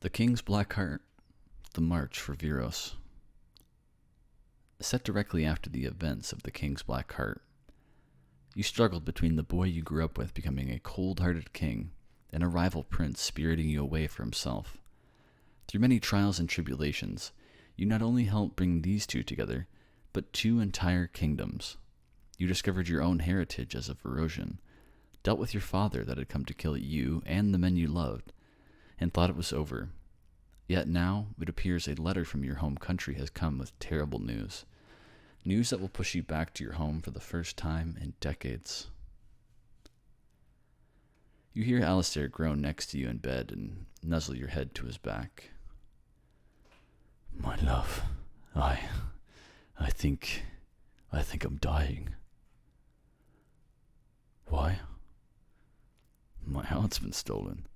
The King's Black Heart, The March for Veros. Set directly after the events of the King's Black Heart, you struggled between the boy you grew up with becoming a cold-hearted king and a rival prince spiriting you away for himself. Through many trials and tribulations, you not only helped bring these two together, but two entire kingdoms. You discovered your own heritage as a Verosian, dealt with your father that had come to kill you and the men you loved, and thought it was over. Yet now, it appears a letter from your home country has come with terrible news. News that will push you back to your home for the first time in decades. You hear Alistair groan next to you in bed and nuzzle your head to his back. My love, I think I'm dying. Why? My heart's been stolen.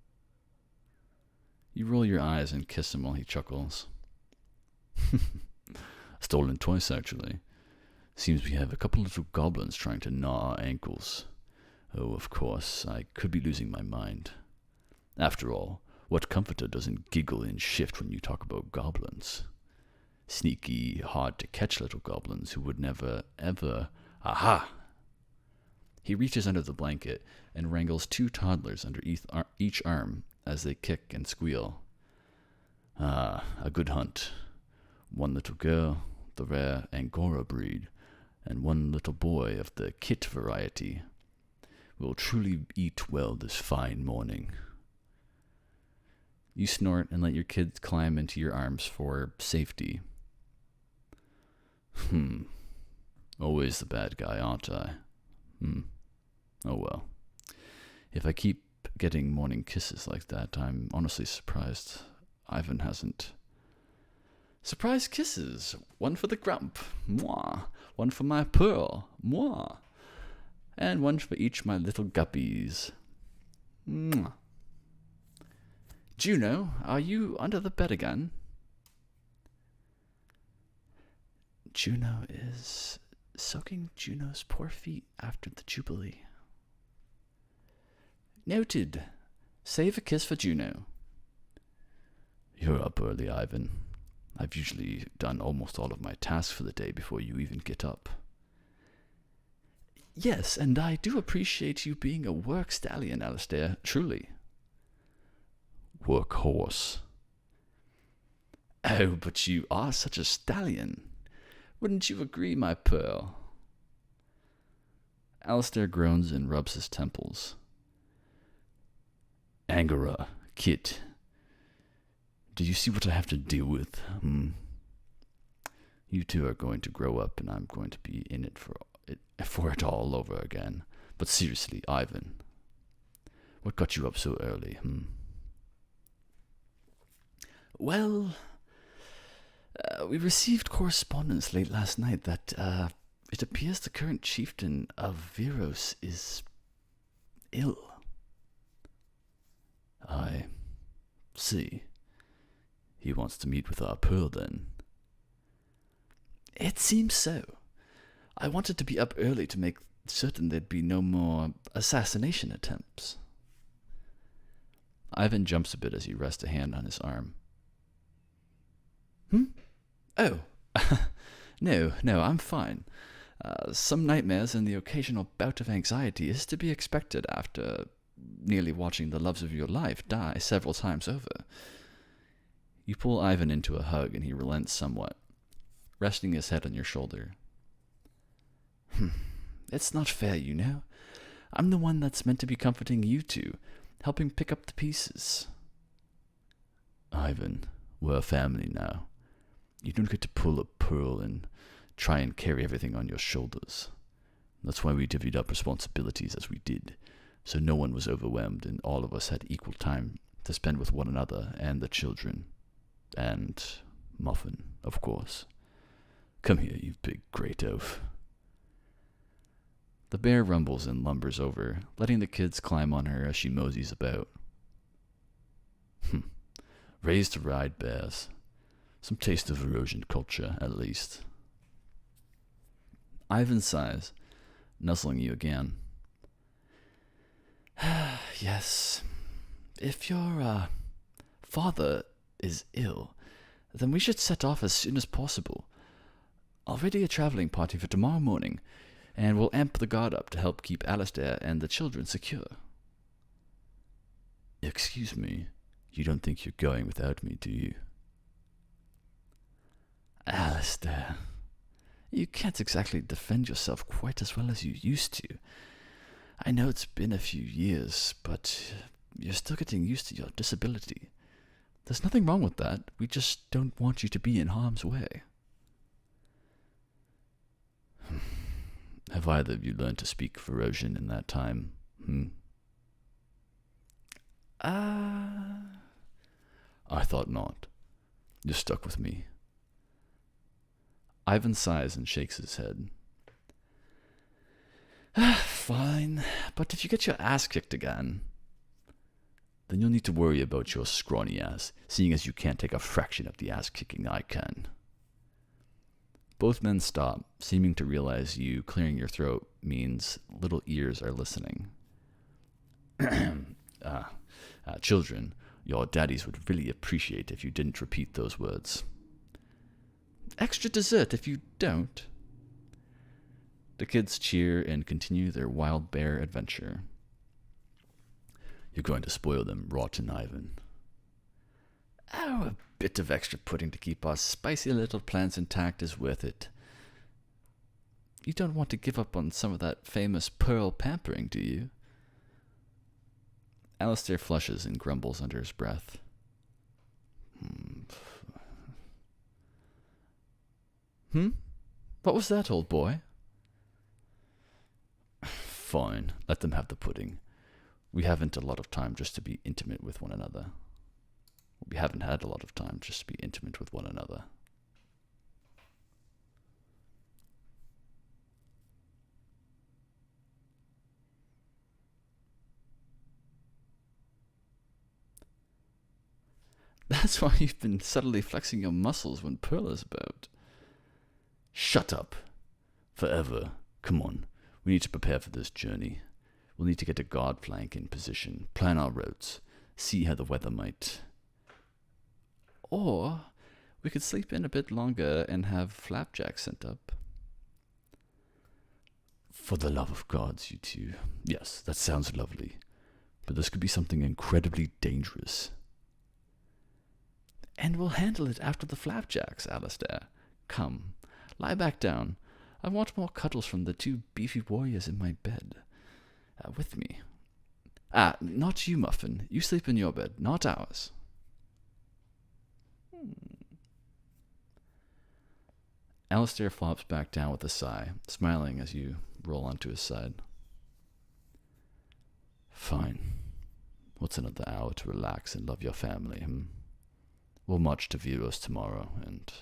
You roll your eyes and kiss him while he chuckles. Stolen twice, actually. Seems we have a couple little goblins trying to gnaw our ankles. Oh, of course, I could be losing my mind. After all, what comforter doesn't giggle and shift when you talk about goblins? Sneaky, hard-to-catch little goblins who would never, ever... Aha! He reaches under the blanket and wrangles two toddlers under each arm as they kick and squeal. Ah, a good hunt. One little girl, the rare Angora breed, and one little boy of the kit variety. We'll truly eat well this fine morning. You snort and let your kids climb into your arms for safety. Always the bad guy, aren't I? Oh well. If I keep getting morning kisses like that, I'm honestly surprised Ivan hasn't. Surprise kisses! One for the grump, moi. One for my pearl, moi. And one for each my little guppies. Mwah. Juno, are you under the bed again? Juno is soaking Juno's poor feet after the Jubilee. Noted. Save a kiss for Juno. You're up early, Ivan. I've usually done almost all of my tasks for the day before you even get up. Yes, and I do appreciate you being a work stallion, Alistair, truly. Work horse. Oh, but you are such a stallion. Wouldn't you agree, my pearl? Alistair groans and rubs his temples. Angora, Kit. Do you see what I have to deal with? You two are going to grow up and I'm going to be in it for it all over again. But seriously, Ivan, what got you up so early, Well, we received correspondence late last night that it appears the current chieftain of Viros is ill. I see. He wants to meet with our pearl, then. It seems so. I wanted to be up early to make certain there'd be no more assassination attempts. Ivan jumps a bit as you rest a hand on his arm. Oh, no, I'm fine. Some nightmares and the occasional bout of anxiety is to be expected after nearly watching the loves of your life die several times over. You pull Ivan into a hug and he relents somewhat, resting his head on your shoulder. It's not fair, you know. I'm the one that's meant to be comforting you two, helping pick up the pieces. Ivan, we're a family now. You don't get to pull a pearl and try and carry everything on your shoulders. That's why we divvied up responsibilities as we did, so no one was overwhelmed and all of us had equal time to spend with one another and the children. And Muffin, of course. Come here, you big great oaf. The bear rumbles and lumbers over, letting the kids climb on her as she moseys about. Raised to ride bears. Some taste of Verosian culture, at least. Ivan sighs, nuzzling you again. Yes. If your father is ill, then we should set off as soon as possible. I'll ready a traveling party for tomorrow morning, and we'll amp the guard up to help keep Alistair and the children secure. Excuse me, you don't think you're going without me, do you? Alistair, you can't exactly defend yourself quite as well as you used to. I know it's been a few years, but you're still getting used to your disability. There's nothing wrong with that. We just don't want you to be in harm's way. Have either of you learned to speak Verosian in that time? I thought not. You're stuck with me. Ivan sighs and shakes his head. Fine, but if you get your ass kicked again, then you'll need to worry about your scrawny ass, seeing as you can't take a fraction of the ass kicking I can. Both men stop, seeming to realize you clearing your throat means little ears are listening. Children, your daddies would really appreciate if you didn't repeat those words. Extra dessert if you don't. The kids cheer and continue their wild bear adventure. You're going to spoil them, rotten Ivan. Oh, a bit of extra pudding to keep our spicy little plans intact is worth it. You don't want to give up on some of that famous pearl pampering, do you? Alistair flushes and grumbles under his breath. What was that, old boy? Fine, let them have the pudding. We haven't a lot of time just to be intimate with one another. We haven't had a lot of time just to be intimate with one another. That's why you've been subtly flexing your muscles when Pearl is about. Shut up. Forever. Come on. We need to prepare for this journey. We'll need to get a guard flank in position, plan our routes, see how the weather might. Or we could sleep in a bit longer and have flapjacks sent up. For the love of gods, you two. Yes, that sounds lovely. But this could be something incredibly dangerous. And we'll handle it after the flapjacks, Alistair. Come, lie back down. I want more cuddles from the two beefy warriors in my bed. With me. Not you, Muffin. You sleep in your bed, not ours. Alistair flops back down with a sigh, smiling as you roll onto his side. Fine. What's another hour to relax and love your family, We'll march to Viros tomorrow, and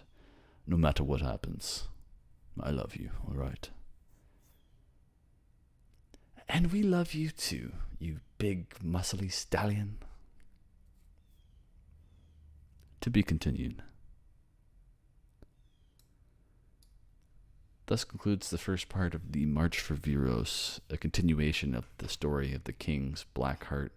no matter what happens, I love you, all right? And we love you too, you big, muscly stallion. To be continued. Thus concludes the first part of the March for Veros, a continuation of the story of the King's Black Heart.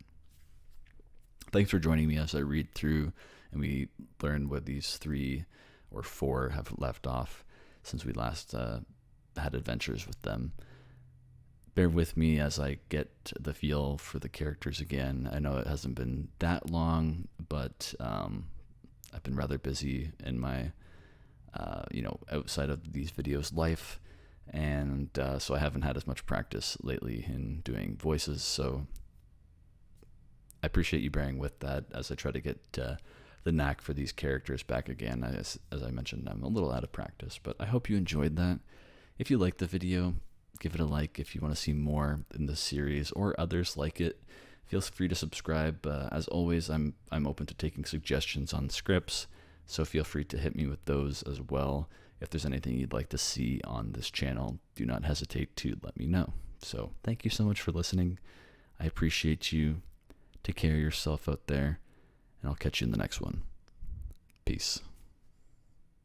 Thanks for joining me as I read through and we learn what these 3 or 4 have left off since we last had adventures with them. Bear with me as I get the feel for the characters again. I know it hasn't been that long, but I've been rather busy in my, outside of these videos life, and so I haven't had as much practice lately in doing voices, so I appreciate you bearing with that as I try to get the knack for these characters back again. As I mentioned, I'm a little out of practice, but I hope you enjoyed that. If you liked the video, give it a like. If you want to see more in this series or others like it, feel free to subscribe. As always, I'm open to taking suggestions on scripts, so feel free to hit me with those as well. If there's anything you'd like to see on this channel, do not hesitate to let me know. So thank you so much for listening. I appreciate you. Take care of yourself out there, and I'll catch you in the next one. Peace.